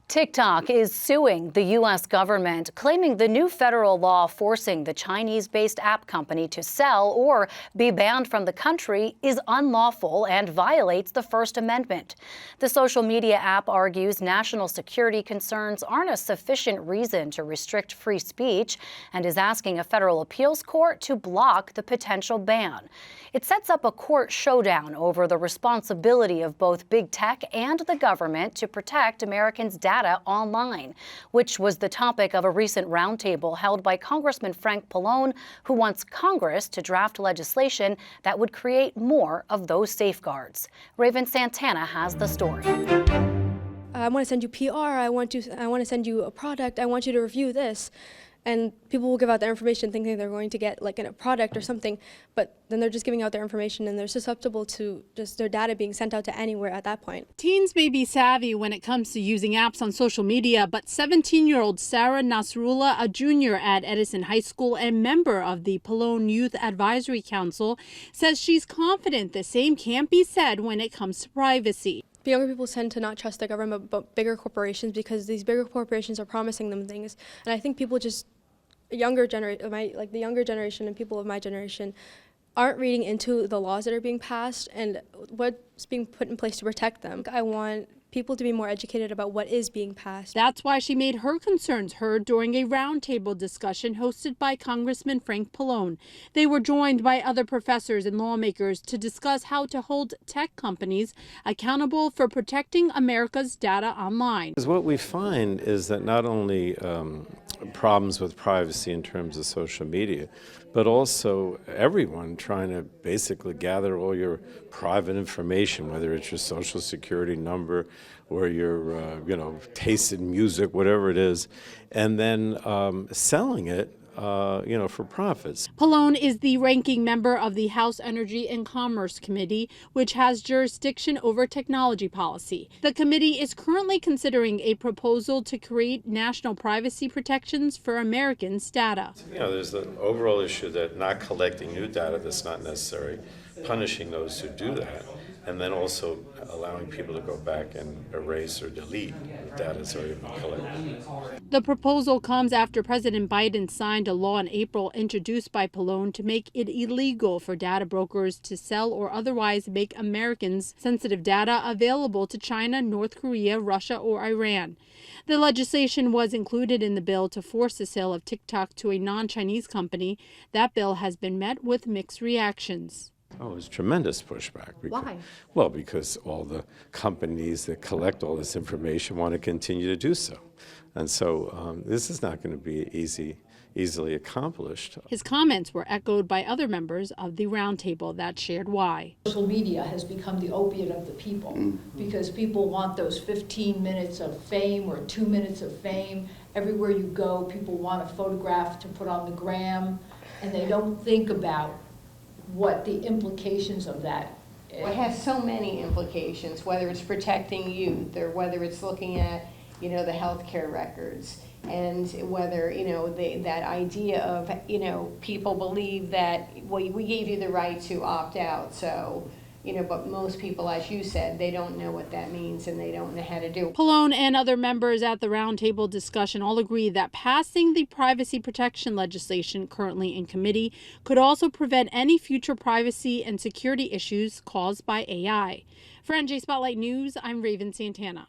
TikTok is suing the U.S. government, claiming the new federal law forcing the Chinese-based app company to sell or be banned from the country is unlawful and violates the First Amendment. The social media app argues national security concerns aren't a sufficient reason to restrict free speech and is asking a federal appeals court to block the potential ban. It sets up a court showdown over the responsibility of both big tech and the government to protect Americans' data online, which was the topic of a recent roundtable held by Congressman Frank Pallone, who wants Congress to draft legislation that would create more of those safeguards. Raven Santana has the story. I want to send you PR, I want to send you a product, I want you to review this. And people will give out their information thinking they're going to get like a product or something, but then they're just giving out their information and they're susceptible to just their data being sent out to anywhere at that point. Teens may be savvy when it comes to using apps on social media, but 17-year-old Sarah Nasrullah, a junior at Edison High School and member of the Pallone Youth Advisory Council, says she's confident the same can't be said when it comes to privacy. Younger people tend to not trust the government but bigger corporations because these bigger corporations are promising them things. And I think people just, the younger generation and people of my generation aren't reading into the laws that are being passed and what's being put in place to protect them. I want people to be more educated about what is being passed. That's why she made her concerns heard during a roundtable discussion hosted by Congressman Frank Pallone. They were joined by other professors and lawmakers to discuss how to hold tech companies accountable for protecting America's data online. What we find is that not only problems with privacy in terms of social media, but also everyone trying to basically gather all your private information, whether it's your social security number or your taste in music, whatever it is, and then selling it for profits. Pallone is the ranking member of the House Energy and Commerce Committee, which has jurisdiction over technology policy. The committee is currently considering a proposal to create national privacy protections for Americans' data. There's the overall issue that not collecting new data that's not necessary, punishing those who do that, and then also allowing people to go back and erase or delete the data that's already been collected. The proposal comes after President Biden signed a law in April introduced by Pallone to make it illegal for data brokers to sell or otherwise make Americans' sensitive data available to China, North Korea, Russia, or Iran. The legislation was included in the bill to force the sale of TikTok to a non-Chinese company. That bill has been met with mixed reactions. Oh, there's tremendous pushback. Why? Well, because all the companies that collect all this information want to continue to do so. And so this is not going to be easily accomplished. His comments were echoed by other members of the roundtable that shared why. Social media has become the opiate of the people because people want those 15 minutes of fame or 2 minutes of fame. Everywhere you go, people want a photograph to put on the gram, and they don't think about what the implications of that is. It has so many implications, whether it's protecting youth or whether it's looking at, the healthcare records, and whether, that idea of, people believe that, well, we gave you the right to opt out, so, but most people, as you said, they don't know what that means and they don't know how to do it. Pallone and other members at the roundtable discussion all agree that passing the privacy protection legislation currently in committee could also prevent any future privacy and security issues caused by AI. For NJ Spotlight News, I'm Raven Santana.